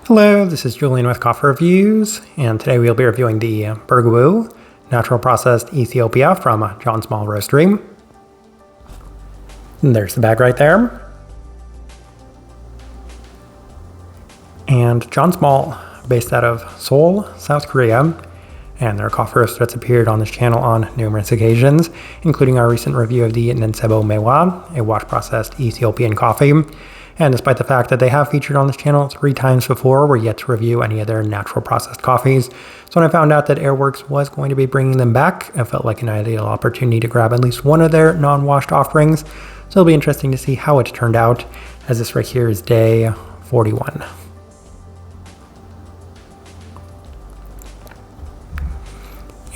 Hello, this is Julian with Coffee Reviews, and today we'll be reviewing the Berg Natural Processed Ethiopia from John Small Roastery. And there's the bag right there. And John Small, based out of Seoul, South Korea, and they're a coffee roaster that's appeared on this channel on numerous occasions, including our recent review of the Nensebo Mewa, a wash-processed Ethiopian coffee. And despite the fact that they have featured on this channel 3 times before, we're yet to review any of their natural processed coffees. So when I found out that Airworks was going to be bringing them back, it felt like an ideal opportunity to grab at least one of their non-washed offerings. So it'll be interesting to see how it turned out, as this right here is day 41.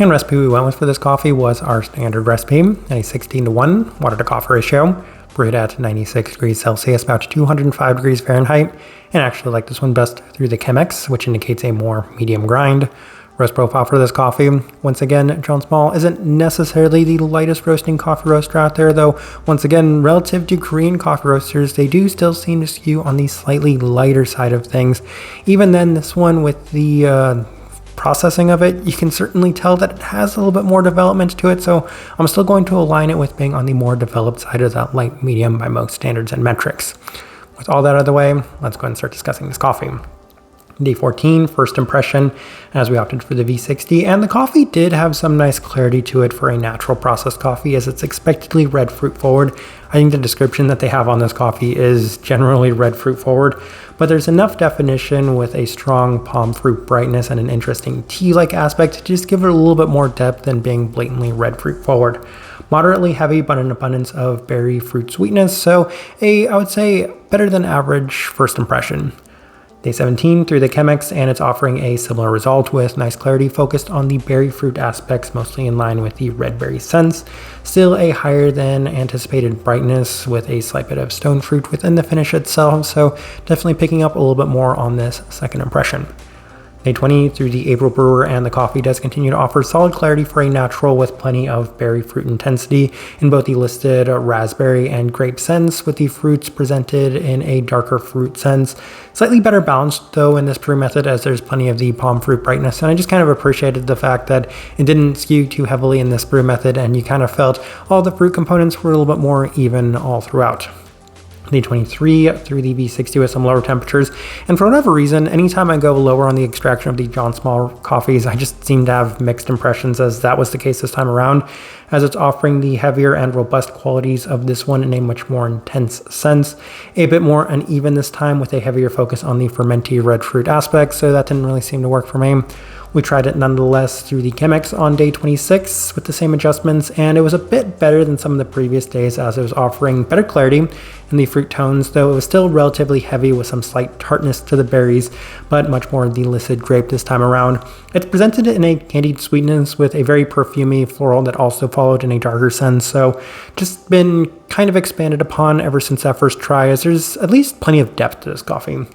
And recipe we went with for this coffee was our standard recipe, a 16:1 water to coffee ratio, brewed at 96 degrees Celsius, about 205 degrees Fahrenheit, and actually like this one best through the Chemex, which indicates a more medium grind. Roast profile for this coffee, once again, John Small isn't necessarily the lightest roasting coffee roaster out there, though once again, relative to Korean coffee roasters, they do still seem to skew on the slightly lighter side of things. Even then, this one with the processing of it, you can certainly tell that it has a little bit more development to it, so I'm still going to align it with being on the more developed side of that light medium by most standards and metrics. With all that out of the way, let's go ahead and start discussing this coffee. Day 14, first impression, as we opted for the V60, and the coffee did have some nice clarity to it for a natural processed coffee, as it's expectedly red fruit forward. I think the description that they have on this coffee is generally red fruit forward, but there's enough definition with a strong palm fruit brightness and an interesting tea-like aspect to just give it a little bit more depth than being blatantly red fruit forward. Moderately heavy, but an abundance of berry fruit sweetness, so I would say better than average first impression. Day 17 through the Chemex, and it's offering a similar result with nice clarity focused on the berry fruit aspects, mostly in line with the red berry scents. Still a higher than anticipated brightness with a slight bit of stone fruit within the finish itself, so definitely picking up a little bit more on this second impression. Day 20 through the April brewer, and the coffee does continue to offer solid clarity for a natural with plenty of berry fruit intensity in both the listed raspberry and grape scents, with the fruits presented in a darker fruit sense. Slightly better balanced though in this brew method, as there's plenty of the palm fruit brightness, and I just kind of appreciated the fact that it didn't skew too heavily in this brew method, and you kind of felt all the fruit components were a little bit more even all throughout. Day 23 through the V60 with some lower temperatures, and for whatever reason, anytime I go lower on the extraction of the John Small coffees, I just seem to have mixed impressions, as that was the case this time around, as it's offering the heavier and robust qualities of this one in a much more intense sense, a bit more uneven this time with a heavier focus on the fermenty red fruit aspect, so that didn't really seem to work for me. We tried it nonetheless through the Chemex on day 26 with the same adjustments, and it was a bit better than some of the previous days, as it was offering better clarity in the fruit tones, though it was still relatively heavy with some slight tartness to the berries, but much more of the listed grape this time around. It's presented in a candied sweetness with a very perfumey floral that also followed in a darker sense, so just been kind of expanded upon ever since that first try, as there's at least plenty of depth to this coffee.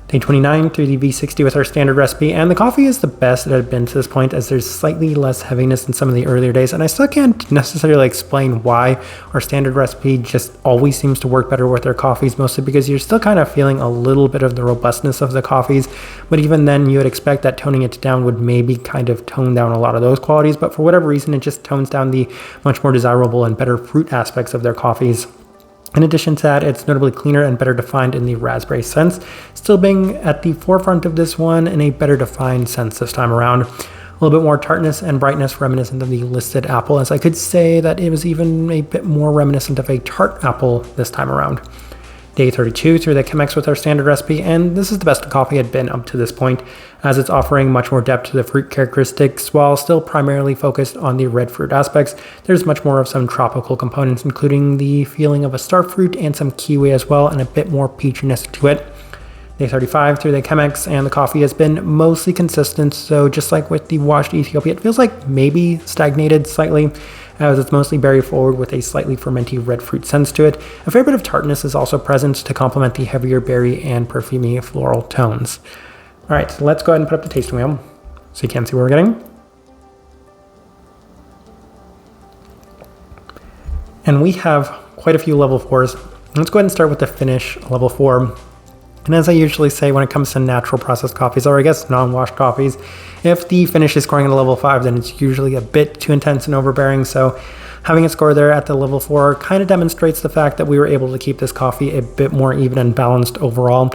Day 29 through the V60 with our standard recipe, and the coffee is the best it had been to this point, as there's slightly less heaviness than some of the earlier days, and I still can't necessarily explain why our standard recipe just always seems to work better with our coffees, mostly because you're still kind of feeling a little bit of the robustness of the coffees, but even then you would expect that toning it down would maybe kind of tone down a lot of those qualities, but for whatever reason it just tones down the much more desirable and better fruit aspects of their coffees. In addition to that, it's notably cleaner and better defined in the raspberry sense, still being at the forefront of this one in a better defined sense this time around. A little bit more tartness and brightness reminiscent of the listed apple, as I could say that it was even a bit more reminiscent of a tart apple this time around. Day 32 through the Chemex with our standard recipe, and this is the best coffee had been up to this point, as it's offering much more depth to the fruit characteristics while still primarily focused on the red fruit aspects. There's much more of some tropical components, including the feeling of a star fruit and some kiwi as well, and a bit more peachiness to it. Day 35 through the Chemex, and the coffee has been mostly consistent, so just like with the washed Ethiopia, it feels like maybe stagnated slightly, as it's mostly berry forward with a slightly fermenty red fruit sense to it. A fair bit of tartness is also present to complement the heavier berry and perfumey floral tones. All right, so let's go ahead and put up the tasting wheel so you can see what we're getting. And we have quite a few level 4s. Let's go ahead and start with the finish level 4. And as I usually say when it comes to natural processed coffees, or I guess non-washed coffees, if the finish is scoring at a level 5, then it's usually a bit too intense and overbearing. So having it score there at the level 4 kind of demonstrates the fact that we were able to keep this coffee a bit more even and balanced overall.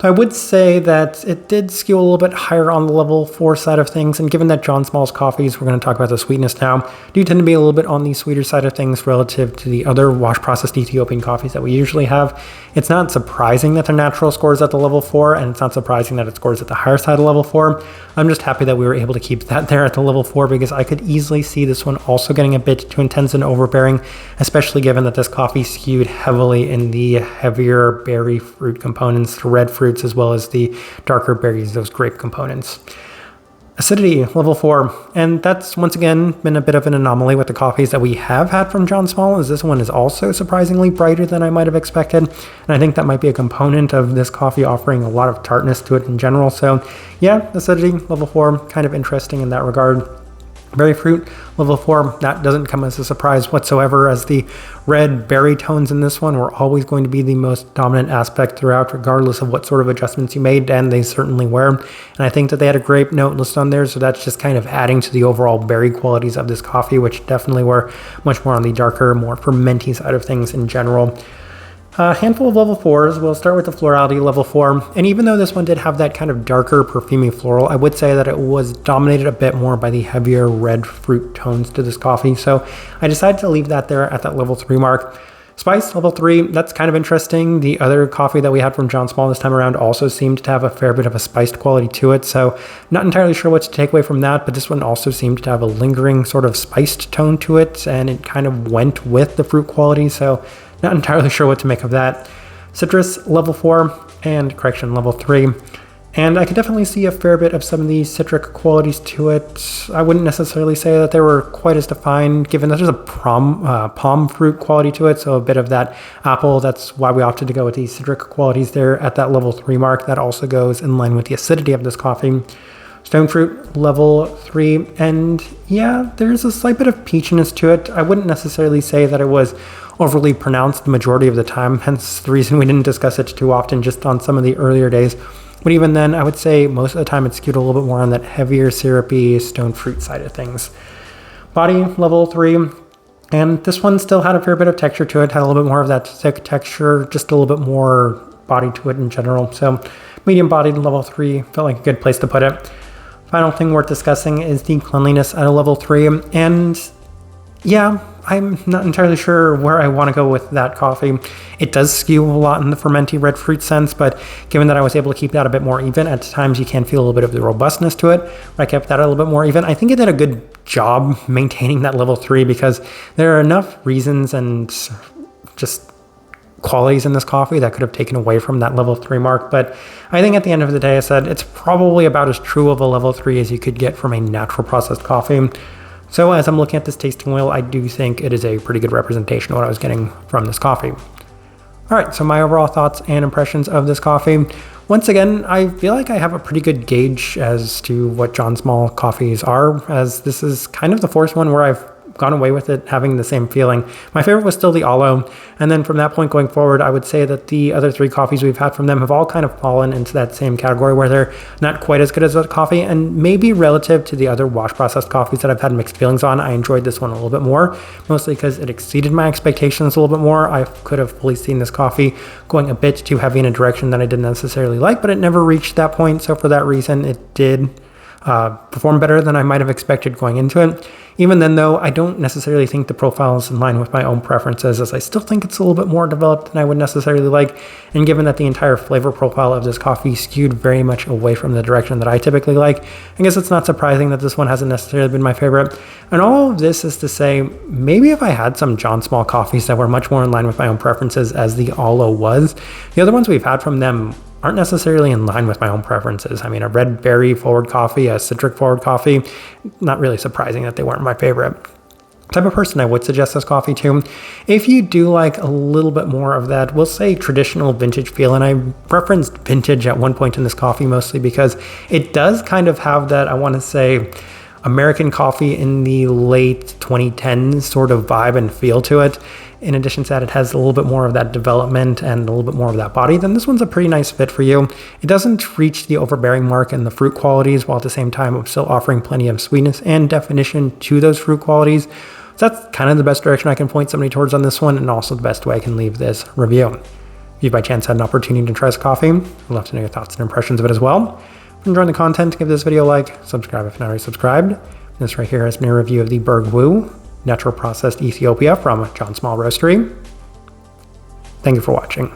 I would say that it did skew a little bit higher on the level 4 side of things, and given that John Small's coffees, we're going to talk about the sweetness now, do tend to be a little bit on the sweeter side of things relative to the other wash-processed Ethiopian coffees that we usually have. It's not surprising that the natural scores at the level 4, and it's not surprising that it scores at the higher side of level 4. I'm just happy that we were able to keep that there at the level 4 because I could easily see this one also getting a bit too intense and overbearing, especially given that this coffee skewed heavily in the heavier berry fruit components, the red fruits, as well as the darker berries, those grape components. Acidity, level 4, and that's once again been a bit of an anomaly with the coffees that we have had from John Small, as this one is also surprisingly brighter than I might have expected, and I think that might be a component of this coffee offering a lot of tartness to it in general. So yeah, acidity, level 4, kind of interesting in that regard. Berry fruit, level 4, that doesn't come as a surprise whatsoever, as the red berry tones in this one were always going to be the most dominant aspect throughout, regardless of what sort of adjustments you made, and they certainly were. And I think that they had a grape note listed on there, so that's just kind of adding to the overall berry qualities of this coffee, which definitely were much more on the darker, more fermenty side of things in general. A handful of level 4s. We'll start with the florality, level 4. And even though this one did have that kind of darker, perfumey floral, I would say that it was dominated a bit more by the heavier red fruit tones to this coffee. So I decided to leave that there at that level 3 mark. Spice, level 3, that's kind of interesting. The other coffee that we had from John Small this time around also seemed to have a fair bit of a spiced quality to it. So not entirely sure what to take away from that, but this one also seemed to have a lingering sort of spiced tone to it, and it kind of went with the fruit quality. So not entirely sure what to make of that. Citrus, level 4, and correction, level 3. And I could definitely see a fair bit of some of the citric qualities to it. I wouldn't necessarily say that they were quite as defined, given that there's a palm fruit quality to it, so a bit of that apple. That's why we opted to go with the citric qualities there at that level 3 mark. That also goes in line with the acidity of this coffee. Stone fruit, level 3, and yeah, there's a slight bit of peachiness to it. I wouldn't necessarily say that it was overly pronounced the majority of the time, hence the reason we didn't discuss it too often just on some of the earlier days. But even then, I would say most of the time it's skewed a little bit more on that heavier, syrupy stone fruit side of things. Body, level 3, and this one still had a fair bit of texture to it, had a little bit more of that thick texture, just a little bit more body to it in general. So medium bodied, level 3, felt like a good place to put it. Final thing worth discussing is the cleanliness at a level 3, and yeah, I'm not entirely sure where I want to go with that coffee. It does skew a lot in the fermenty red fruit sense, but given that I was able to keep that a bit more even, at times you can feel a little bit of the robustness to it. I kept that a little bit more even. I think it did a good job maintaining that level 3 because there are enough reasons and just qualities in this coffee that could have taken away from that level 3 mark. But I think at the end of the day, I said it's probably about as true of a level 3 as you could get from a natural processed coffee. So as I'm looking at this tasting wheel, I do think it is a pretty good representation of what I was getting from this coffee. All right, so my overall thoughts and impressions of this coffee. Once again, I feel like I have a pretty good gauge as to what John Small coffees are, as this is kind of the fourth one where I've gone away with it having the same feeling. My favorite was still the aloe, and then from that point going forward, I would say that the other 3 coffees we've had from them have all kind of fallen into that same category where they're not quite as good as that coffee, and maybe relative to the other wash processed coffees that I've had mixed feelings on, I enjoyed this one a little bit more, mostly because it exceeded my expectations a little bit more. I could have fully seen this coffee going a bit too heavy in a direction that I didn't necessarily like, but it never reached that point, so for that reason, it did perform better than I might have expected going into it. Even then, though, I don't necessarily think the profile is in line with my own preferences, as I still think it's a little bit more developed than I would necessarily like. And given that the entire flavor profile of this coffee skewed very much away from the direction that I typically like, I guess it's not surprising that this one hasn't necessarily been my favorite. And all of this is to say, maybe if I had some John Small coffees that were much more in line with my own preferences as the aloe was, the other ones we've had from them aren't necessarily in line with my own preferences. I mean, a red berry forward coffee, a citric forward coffee, not really surprising that they weren't my favorite. Type of person I would suggest this coffee to. If you do like a little bit more of that, we'll say traditional vintage feel, and I referenced vintage at one point in this coffee mostly because it does kind of have that, I want to say, American coffee in the late 2010s sort of vibe and feel to it. in addition to that, it has a little bit more of that development and a little bit more of that body, then this one's a pretty nice fit for you. It doesn't reach the overbearing mark in the fruit qualities, while at the same time I'm still offering plenty of sweetness and definition to those fruit qualities. So that's kind of the best direction I can point somebody towards on this one, and also the best way I can leave this review. If you by chance had an opportunity to try this coffee, I'd love to know your thoughts and impressions of it as well. If you're enjoying the content, give this video a like, subscribe if not already subscribed. This right here has been a review of the Berg Natural Processed Ethiopia from John Small Roastery. Thank you for watching.